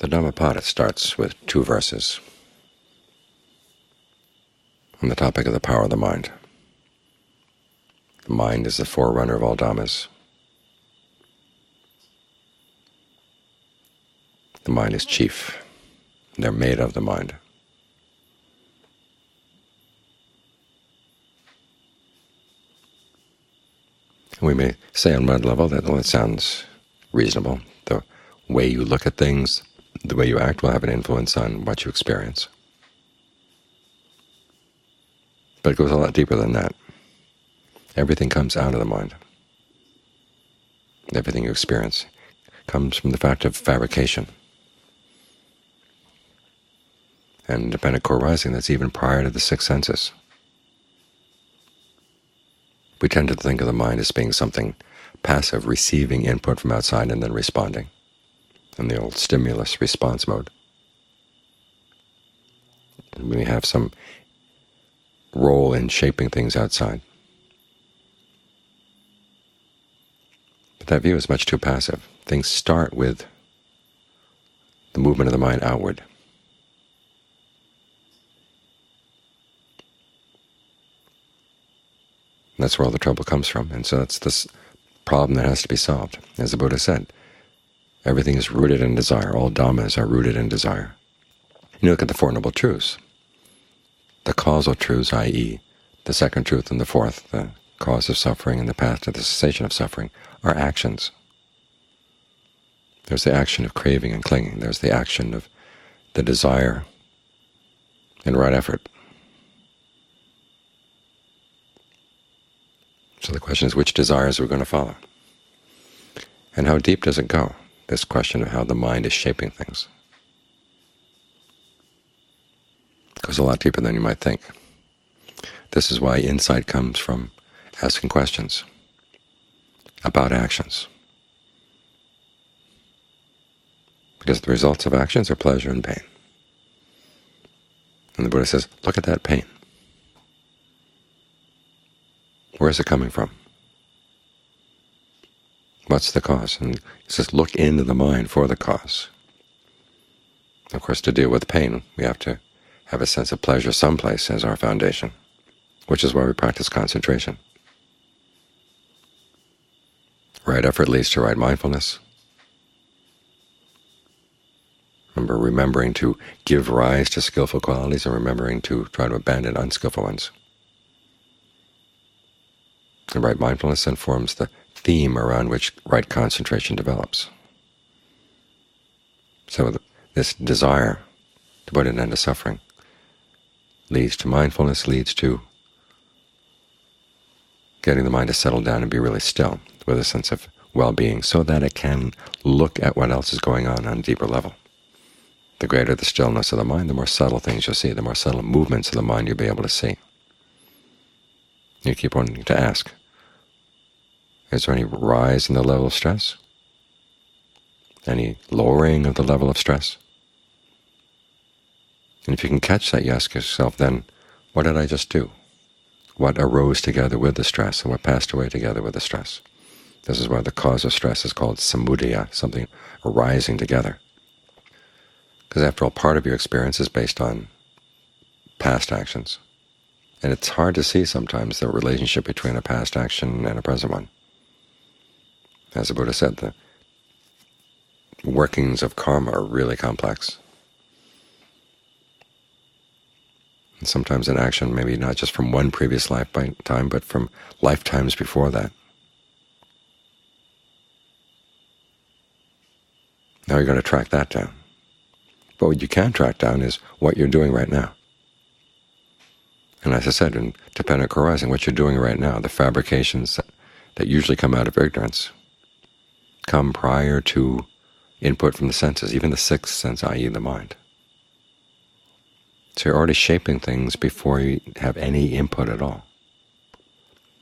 The Dhammapada starts with 2 verses on the topic of the power of the mind. The mind is the forerunner of all dhammas. The mind is chief. They're made of the mind. We may say on one level that, well, it sounds reasonable. The way you look at things, the way you act will have an influence on what you experience. But it goes a lot deeper than that. Everything comes out of the mind. Everything you experience comes from the fact of fabrication. And independent co-arising, that's even prior to the 6 senses. We tend to think of the mind as being something passive, receiving input from outside and then responding, in the old stimulus-response mode. And we have some role in shaping things outside. But that view is much too passive. Things start with the movement of the mind outward. And that's where all the trouble comes from. And so that's this problem that has to be solved. As the Buddha said, everything is rooted in desire. All dhammas are rooted in desire. You look at the Four Noble Truths. The causal truths, i.e. the second truth and the fourth, the cause of suffering and the path to the cessation of suffering, are actions. There's the action of craving and clinging. There's the action of the desire and right effort. So the question is, which desires are we going to follow? And how deep does it go, this question of how the mind is shaping things? It goes a lot deeper than you might think. This is why insight comes from asking questions about actions. Because the results of actions are pleasure and pain. And the Buddha says, look at that pain. Where is it coming from? What's the cause? And he says, look into the mind for the cause. Of course, to deal with pain, we have to have a sense of pleasure someplace as our foundation, which is why we practice concentration. Right effort leads to right mindfulness. Remembering to give rise to skillful qualities and remembering to try to abandon unskillful ones. And right mindfulness then forms the theme around which right concentration develops. So this desire to put an end to suffering leads to mindfulness, leads to getting the mind to settle down and be really still with a sense of well-being so that it can look at what else is going on a deeper level. The greater the stillness of the mind, the more subtle things you'll see, the more subtle movements of the mind you'll be able to see. You keep wanting to ask, is there any rise in the level of stress? Any lowering of the level of stress? And if you can catch that, you ask yourself then, what did I just do? What arose together with the stress and what passed away together with the stress? This is why the cause of stress is called samudaya, something arising together. Because after all, part of your experience is based on past actions. And it's hard to see sometimes the relationship between a past action and a present one. As the Buddha said, the workings of karma are really complex. And sometimes an action maybe not just from one previous lifetime, but from lifetimes before that. Now you're going to track that down. But what you can track down is what you're doing right now. And as I said, in dependent co-arising, what you're doing right now, the fabrications that usually come out of ignorance, come prior to input from the senses, even the 6th sense, i.e. the mind. So you're already shaping things before you have any input at all.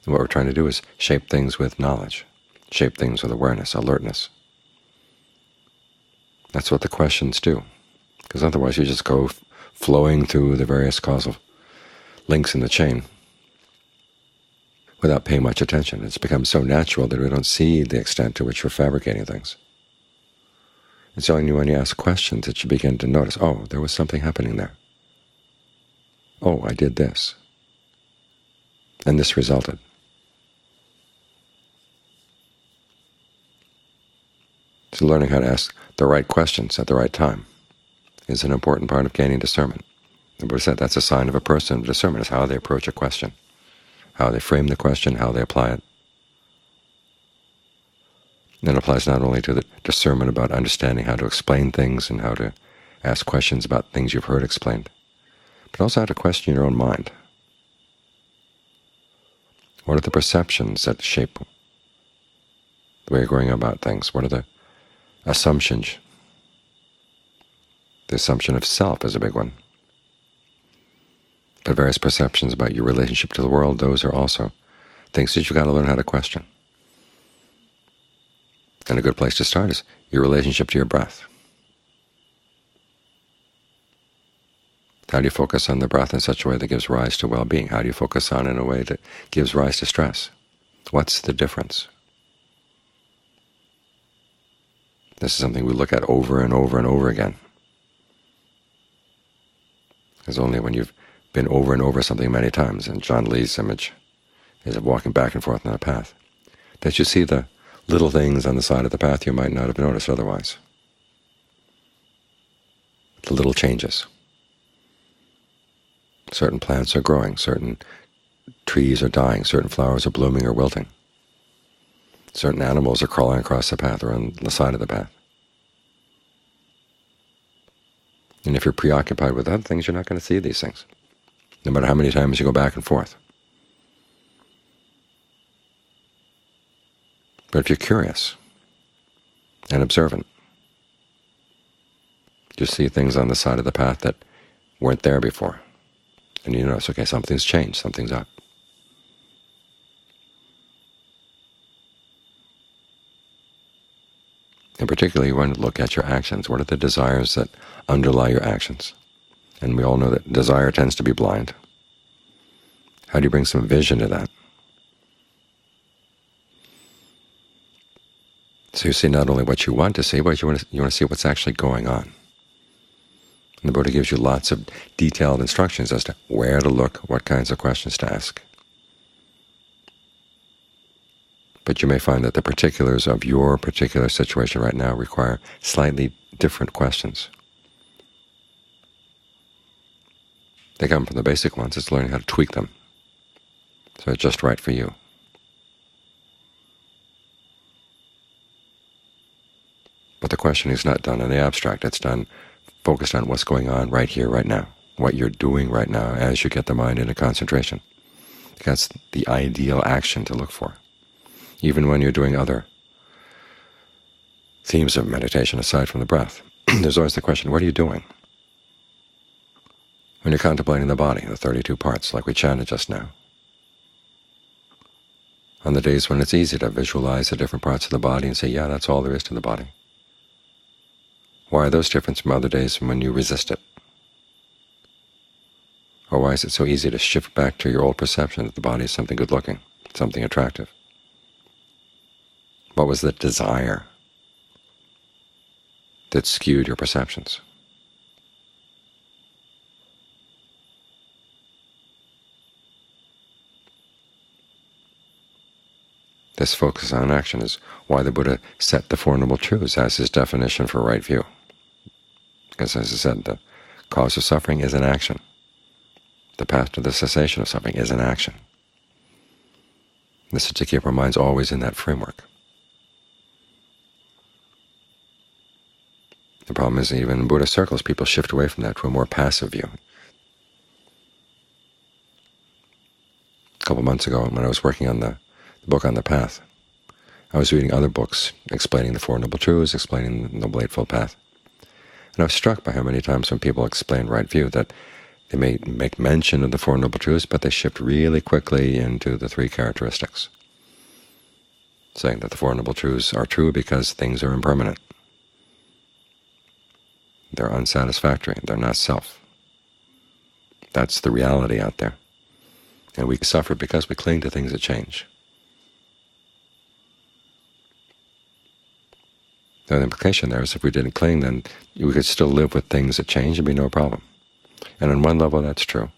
And what we're trying to do is shape things with knowledge, shape things with awareness, alertness. That's what the questions do, because otherwise you just go flowing through the various causal links in the chain without paying much attention. It's become so natural that we don't see the extent to which we're fabricating things. It's only when you ask questions that you begin to notice, oh, there was something happening there. Oh, I did this, and this resulted. So learning how to ask the right questions at the right time is an important part of gaining discernment. The Buddha said that's a sign of a person of discernment, is how they approach a question, how they frame the question, how they apply it. And it applies not only to the discernment about understanding how to explain things and how to ask questions about things you've heard explained, but also how to question your own mind. What are the perceptions that shape the way you're going about things? What are the assumptions? The assumption of self is a big one. But various perceptions about your relationship to the world, those are also things that you've got to learn how to question. And a good place to start is your relationship to your breath. How do you focus on the breath in such a way that gives rise to well-being? How do you focus on it in a way that gives rise to stress? What's the difference? This is something we look at over and over and over again. Because only when you've been over and over something many times, and John Lee's image is of walking back and forth on a path, that you see the little things on the side of the path you might not have noticed otherwise. The little changes. Certain plants are growing, certain trees are dying, certain flowers are blooming or wilting. Certain animals are crawling across the path or on the side of the path. And if you're preoccupied with other things, you're not going to see these things, no matter how many times you go back and forth. But if you're curious and observant, you see things on the side of the path that weren't there before, and you notice, okay, something's changed, something's up. And particularly you want to look at your actions. What are the desires that underlie your actions? And we all know that desire tends to be blind. How do you bring some vision to that? So you see not only what you want to see, but you want to see what's actually going on. And the Buddha gives you lots of detailed instructions as to where to look, what kinds of questions to ask. But you may find that the particulars of your particular situation right now require slightly different questions. They come from the basic ones. It's learning how to tweak them so it's just right for you. But the questioning is not done in the abstract. It's done focused on what's going on right here, right now, what you're doing right now as you get the mind into concentration. That's the ideal action to look for. Even when you're doing other themes of meditation aside from the breath, there's always the question, what are you doing? When you're contemplating the body, the 32 parts, like we chanted just now, on the days when it's easy to visualize the different parts of the body and say, yeah, that's all there is to the body. Why are those different from other days when you resist it? Or why is it so easy to shift back to your old perception that the body is something good-looking, something attractive? What was the desire that skewed your perceptions? This focus on action is why the Buddha set the Four Noble Truths as his definition for right view. Because, as I said, the cause of suffering is an action. The path to the cessation of suffering is an action. This is to keep our minds always in that framework. The problem is, even in Buddhist circles, people shift away from that to a more passive view. A couple months ago, when I was working on the book on the path, I was reading other books explaining the Four Noble Truths, explaining the Noble Eightfold Path. And I was struck by how many times when people explain right view that they may make mention of the Four Noble Truths, but they shift really quickly into the three characteristics, saying that the Four Noble Truths are true because things are impermanent. They're unsatisfactory. They're not self. That's the reality out there. And we suffer because we cling to things that change. The implication there is if we didn't cling, then we could still live with things that change and be no problem. And on one level that's true.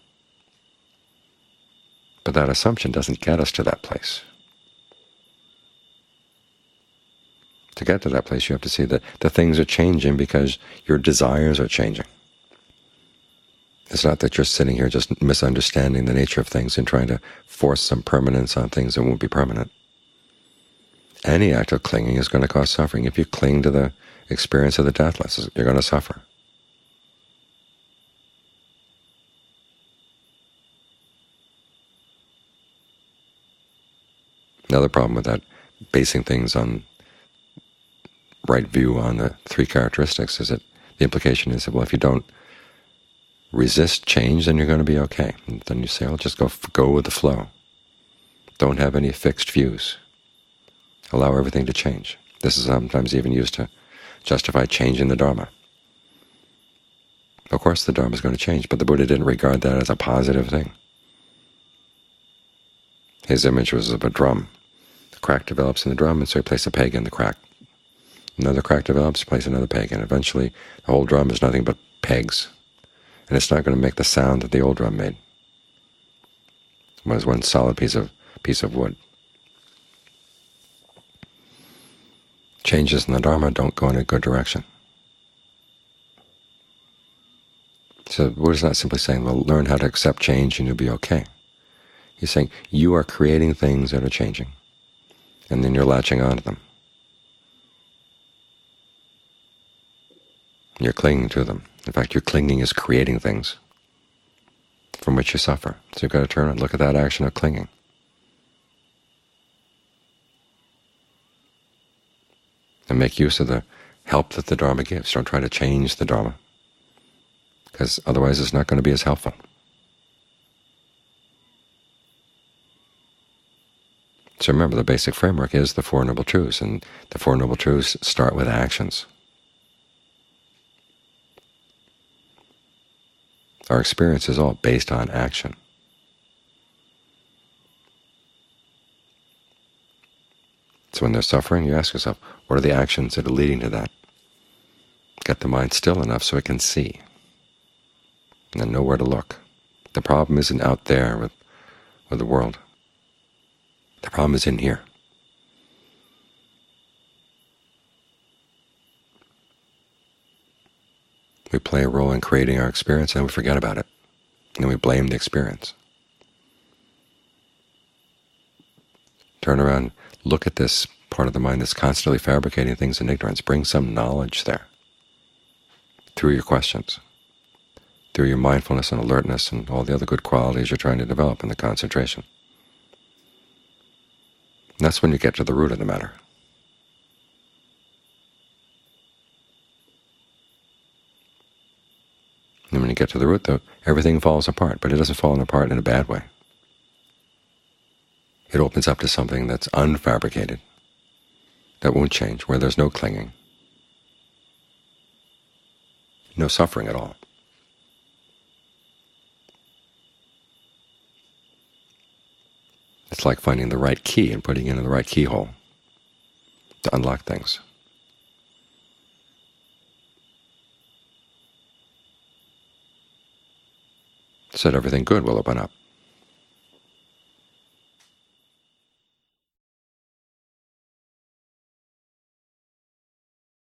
But that assumption doesn't get us to that place. To get to that place, you have to see that the things are changing because your desires are changing. It's not that you're sitting here just misunderstanding the nature of things and trying to force some permanence on things that won't be permanent. Any act of clinging is going to cause suffering. If you cling to the experience of the deathless, you're going to suffer. Another problem with that, basing things on right view on the three characteristics, is that the implication is that, well, if you don't resist change, then you're going to be okay. And then you say, well, just go with the flow. Don't have any fixed views. Allow everything to change. This is sometimes even used to justify changing the Dharma. Of course the Dharma is going to change, but the Buddha didn't regard that as a positive thing. His image was of a drum. The crack develops in the drum, and so he placed a peg in the crack. Another crack develops, place another peg in. Eventually the whole drum is nothing but pegs, and it's not going to make the sound that the old drum made. It was one solid piece of wood. Changes in the Dharma don't go in a good direction. So the Buddha's not simply saying, well, learn how to accept change and you'll be okay. He's saying you are creating things that are changing, and then you're latching onto them. You're clinging to them. In fact, your clinging is creating things from which you suffer. So you've got to turn and look at that action of clinging. And make use of the help that the Dharma gives. Don't try to change the Dharma, because otherwise it's not going to be as helpful. So remember, the basic framework is the Four Noble Truths, and the Four Noble Truths start with actions. Our experience is all based on action. So when there's suffering, you ask yourself, what are the actions that are leading to that? Get the mind still enough so it can see, and then know where to look. The problem isn't out there with the world. The problem is in here. We play a role in creating our experience, and we forget about it, and we blame the experience. Turn around, look at this part of the mind that's constantly fabricating things in ignorance. Bring some knowledge there through your questions, through your mindfulness and alertness and all the other good qualities you're trying to develop in the concentration. And that's when you get to the root of the matter. And when you get to the root, though, everything falls apart, but it doesn't fall apart in a bad way. It opens up to something that's unfabricated, that won't change, where there's no clinging, no suffering at all. It's like finding the right key and putting it in the right keyhole to unlock things. So that everything good will open up.